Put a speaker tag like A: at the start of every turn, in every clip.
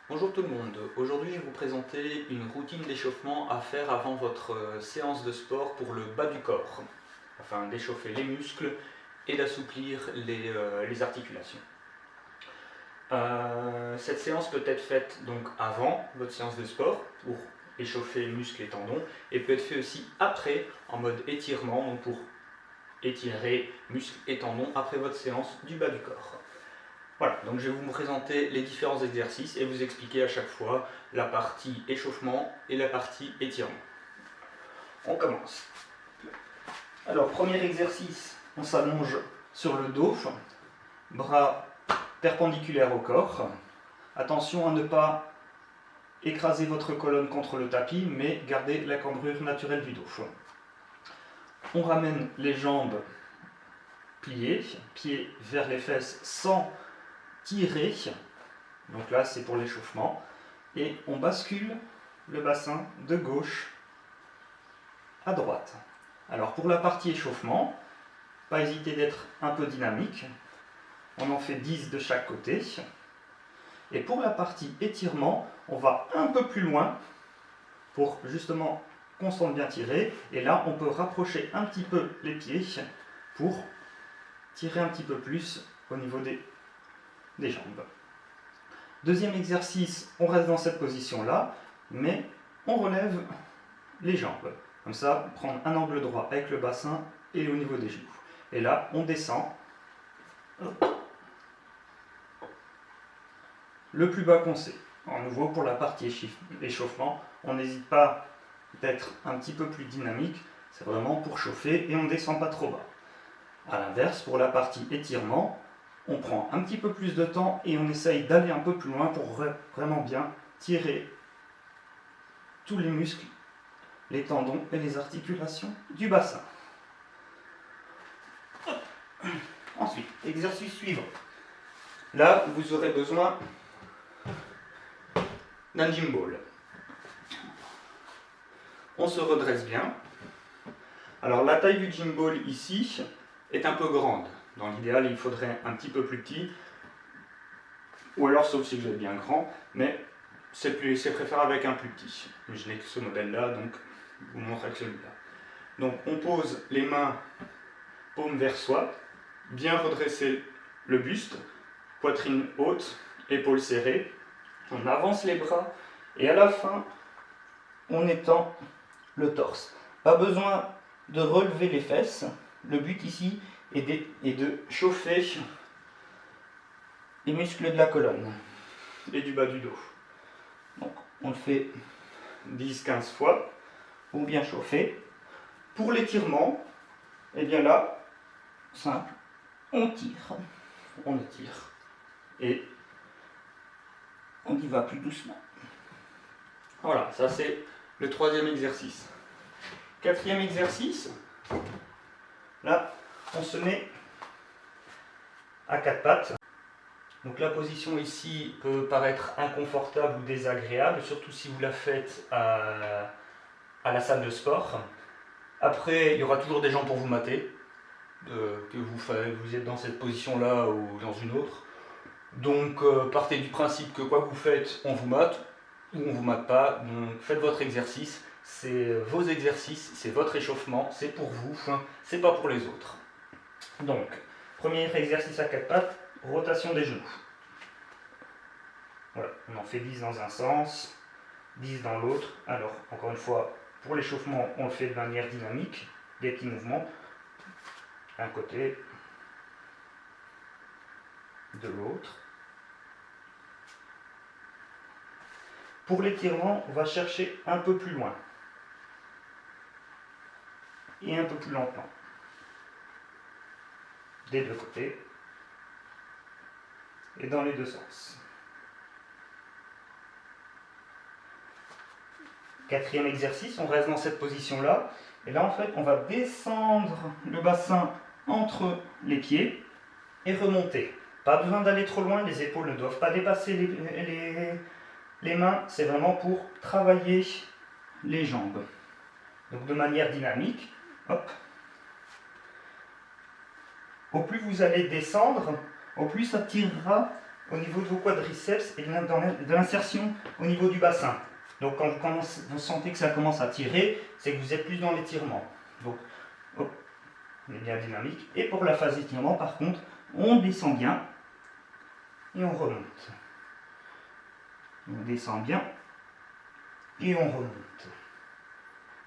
A: Bonjour tout le monde, aujourd'hui je vais vous présenter une routine d'échauffement à faire avant votre séance de sport pour le bas du corps, afin d'échauffer les muscles et d'assouplir les articulations. Cette séance peut être faite donc avant votre séance de sport pour échauffer muscles et tendons et peut être faite aussi après en mode étirement, donc pour étirer muscles et tendons après votre séance du bas du corps. Voilà, donc je vais vous présenter les différents exercices et vous expliquer à chaque fois la partie échauffement et la partie étirement. On commence. Alors, premier exercice, on s'allonge sur le dos, bras perpendiculaires au corps. Attention à ne pas écraser votre colonne contre le tapis, mais garder la cambrure naturelle du dos. On ramène les jambes pliées, pieds vers les fesses sans tirer, donc là c'est pour l'échauffement, et on bascule le bassin de gauche à droite. Alors pour la partie échauffement, pas hésiter d'être un peu dynamique, on en fait 10 de chaque côté, et pour la partie étirement, on va un peu plus loin pour justement qu'on sente bien tirer, et là on peut rapprocher un petit peu les pieds pour tirer un petit peu plus au niveau des jambes. Deuxième exercice, on reste dans cette position-là, mais on relève les jambes. Comme ça, prendre un angle droit avec le bassin et au niveau des genoux. Et là, on descend le plus bas qu'on sait. En nouveau, pour la partie échauffement, on n'hésite pas d'être un petit peu plus dynamique. C'est vraiment pour chauffer et on ne descend pas trop bas. A l'inverse, pour la partie étirement, on prend un petit peu plus de temps et on essaye d'aller un peu plus loin pour vraiment bien tirer tous les muscles, les tendons et les articulations du bassin. Ensuite, exercice suivant. Là, vous aurez besoin d'un gym ball. On se redresse bien. Alors la taille du gym ball ici est un peu grande. Dans l'idéal, il faudrait un petit peu plus petit, ou alors sauf si vous êtes bien grand, mais c'est préférable avec un plus petit. Je n'ai que ce modèle-là, donc je vous montre avec celui-là. Donc on pose les mains paume vers soi, bien redresser le buste, poitrine haute, épaules serrées. On avance les bras et à la fin, on étend le torse. Pas besoin de relever les fesses. Le but ici est de chauffer les muscles de la colonne et du bas du dos. Donc on le fait 10-15 fois pour bien chauffer. Pour l'étirement, et bien là, simple, on tire, on étire et on y va plus doucement. Voilà, ça c'est le troisième exercice. Quatrième exercice, là on se met à quatre pattes. Donc la position ici peut paraître inconfortable ou désagréable, surtout si vous la faites à la salle de sport. Après, il y aura toujours des gens pour vous mater, que vous êtes dans cette position-là ou dans une autre. Donc partez du principe que quoi que vous faites, on vous mate ou on ne vous mate pas. Donc faites votre exercice, c'est vos exercices, c'est votre échauffement, c'est pour vous, c'est pas pour les autres. Donc, premier exercice à quatre pattes, rotation des genoux. Voilà, on en fait 10 dans un sens, 10 dans l'autre. Alors, encore une fois, pour l'échauffement, on le fait de manière dynamique, des petits mouvements. D'un côté, de l'autre. Pour l'étirement, on va chercher un peu plus loin. Et un peu plus lentement. Des deux côtés. Et dans les deux sens. Quatrième exercice, on reste dans cette position-là. Et là, en fait, on va descendre le bassin entre les pieds et remonter. Pas besoin d'aller trop loin, les épaules ne doivent pas dépasser les mains. C'est vraiment pour travailler les jambes. Donc de manière dynamique, hop. Au plus vous allez descendre, au plus ça tirera au niveau de vos quadriceps et de l'insertion au niveau du bassin. Donc quand vous sentez que ça commence à tirer, c'est que vous êtes plus dans l'étirement. Donc, hop, on est bien dynamique. Et pour la phase d'étirement, par contre, on descend bien et on remonte. On descend bien et on remonte.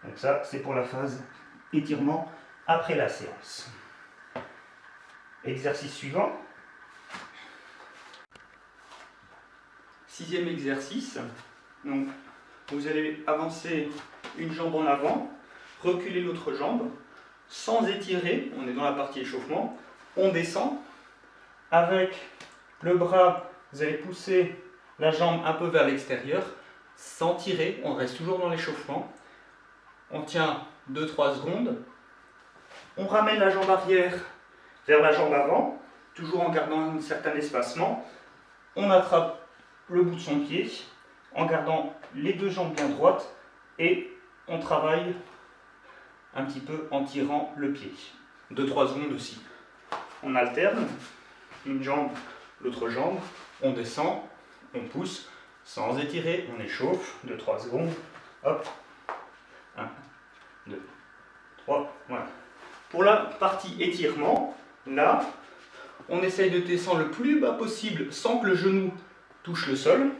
A: Donc ça, c'est pour la phase étirement après la séance. Exercice suivant. 6e exercice. Donc, vous allez avancer une jambe en avant, reculer l'autre jambe, sans étirer, on est dans la partie échauffement, on descend. Avec le bras, vous allez pousser la jambe un peu vers l'extérieur, sans tirer, on reste toujours dans l'échauffement. On tient 2-3 secondes. On ramène la jambe arrière vers la jambe avant, toujours en gardant un certain espacement. On attrape le bout de son pied, en gardant les deux jambes bien droites, et on travaille un petit peu en tirant le pied. 2-3 secondes aussi. On alterne, une jambe, l'autre jambe, on descend, on pousse, sans étirer, on échauffe, 2-3 secondes, hop, 1, 2, 3, voilà. Pour la partie étirement, là, on essaye de descendre le plus bas possible sans que le genou touche le sol,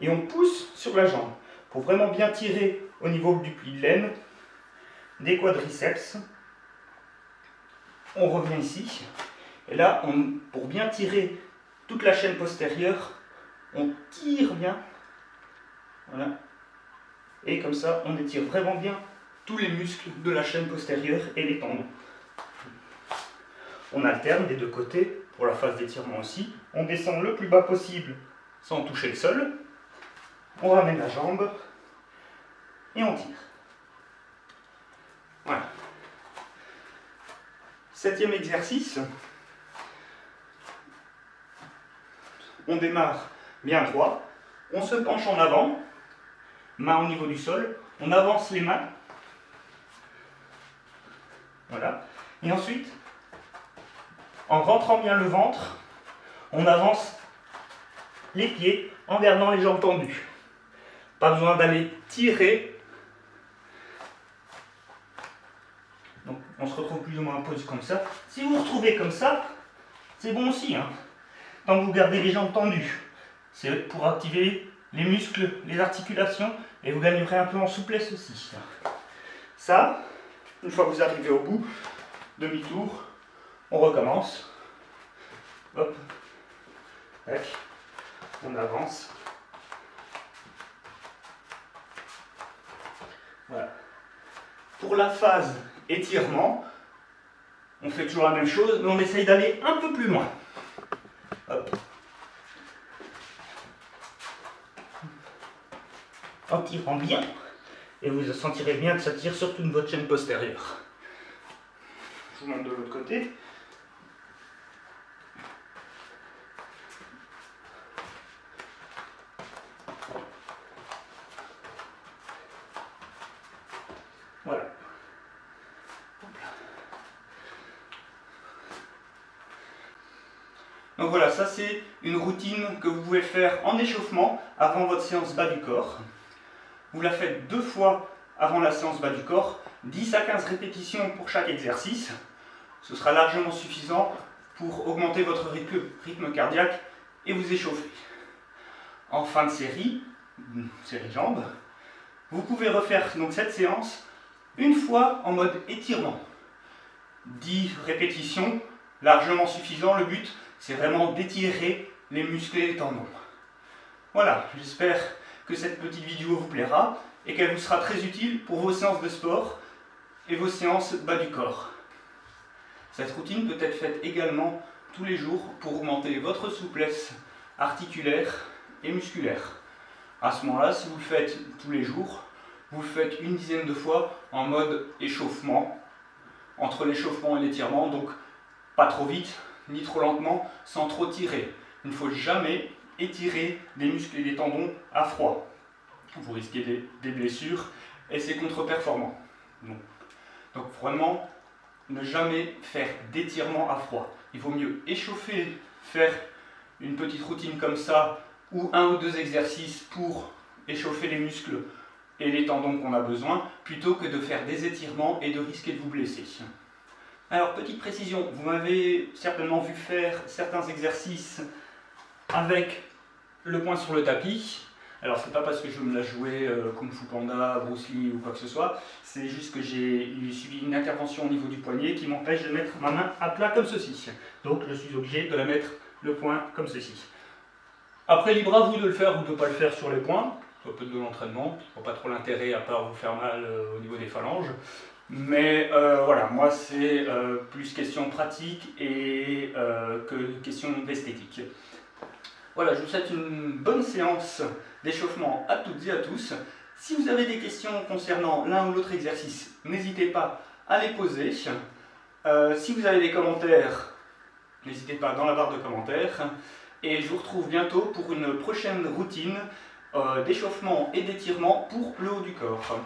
A: et on pousse sur la jambe, pour vraiment bien tirer au niveau du pli de laine, des quadriceps. On revient ici, et là, pour bien tirer toute la chaîne postérieure, on tire bien, voilà, et comme ça, on étire vraiment bien tous les muscles de la chaîne postérieure et les tendons. On alterne des deux côtés, pour la phase d'étirement aussi. On descend le plus bas possible sans toucher le sol. On ramène la jambe et on tire. Voilà. 7e exercice. On démarre bien droit. On se penche en avant, main au niveau du sol. On avance les mains. Voilà. Et ensuite, en rentrant bien le ventre, on avance les pieds en gardant les jambes tendues. Pas besoin d'aller tirer. Donc on se retrouve plus ou moins en pose comme ça. Si vous vous retrouvez comme ça, c'est bon aussi, hein. Tant que vous gardez les jambes tendues. C'est pour activer les muscles, les articulations, et vous gagnerez un peu en souplesse aussi. Ça, une fois que vous arrivez au bout, demi-tour, on recommence. Hop, tac, on avance. Voilà. Pour la phase étirement, on fait toujours la même chose, mais on essaye d'aller un peu plus loin. Hop. En tirant bien, et vous sentirez bien que ça tire sur toute votre chaîne postérieure. Je vous montre de l'autre côté. Voilà. Donc voilà, ça c'est une routine que vous pouvez faire en échauffement avant votre séance bas du corps. Vous la faites 2 fois avant la séance bas du corps, 10 à 15 répétitions pour chaque exercice. Ce sera largement suffisant pour augmenter votre rythme cardiaque et vous échauffer. En fin de série jambes, vous pouvez refaire donc cette séance une fois en mode étirement. 10 répétitions, largement suffisant. Le but, c'est vraiment d'étirer les muscles et les tendons. Voilà, j'espère que cette petite vidéo vous plaira et qu'elle vous sera très utile pour vos séances de sport et vos séances bas du corps. Cette routine peut être faite également tous les jours pour augmenter votre souplesse articulaire et musculaire. À ce moment-là, si vous le faites tous les jours, vous le faites une dizaine de fois en mode échauffement, entre l'échauffement et l'étirement, donc pas trop vite ni trop lentement, sans trop tirer. Il ne faut jamais étirer des muscles et des tendons à froid. Vous risquez des blessures et c'est contre-performant. Donc vraiment, ne jamais faire d'étirement à froid. Il vaut mieux échauffer, faire une petite routine comme ça, ou 1 ou 2 exercices pour échauffer les muscles et les tendons qu'on a besoin, plutôt que de faire des étirements et de risquer de vous blesser. Alors, petite précision, vous m'avez certainement vu faire certains exercicices avec le poing sur le tapis. Alors, c'est pas parce que je me la jouais Kung Fu Panda, Bruce Lee ou quoi que ce soit, c'est juste que j'ai subi une intervention au niveau du poignet qui m'empêche de mettre ma main à plat comme ceci. Donc, je suis obligé de la mettre le poing comme ceci. Après, libre à vous de le faire ou de ne pas le faire sur les poings. C'est un peu de l'entraînement, je ne vois pas trop l'intérêt à part vous faire mal au niveau des phalanges. Mais voilà, moi c'est plus question pratique et que question d'esthétique. Voilà, je vous souhaite une bonne séance d'échauffement à toutes et à tous. Si vous avez des questions concernant l'un ou l'autre exercice, n'hésitez pas à les poser. Si vous avez des commentaires, n'hésitez pas dans la barre de commentaires. Et je vous retrouve bientôt pour une prochaine routine d'échauffement et d'étirement pour le haut du corps.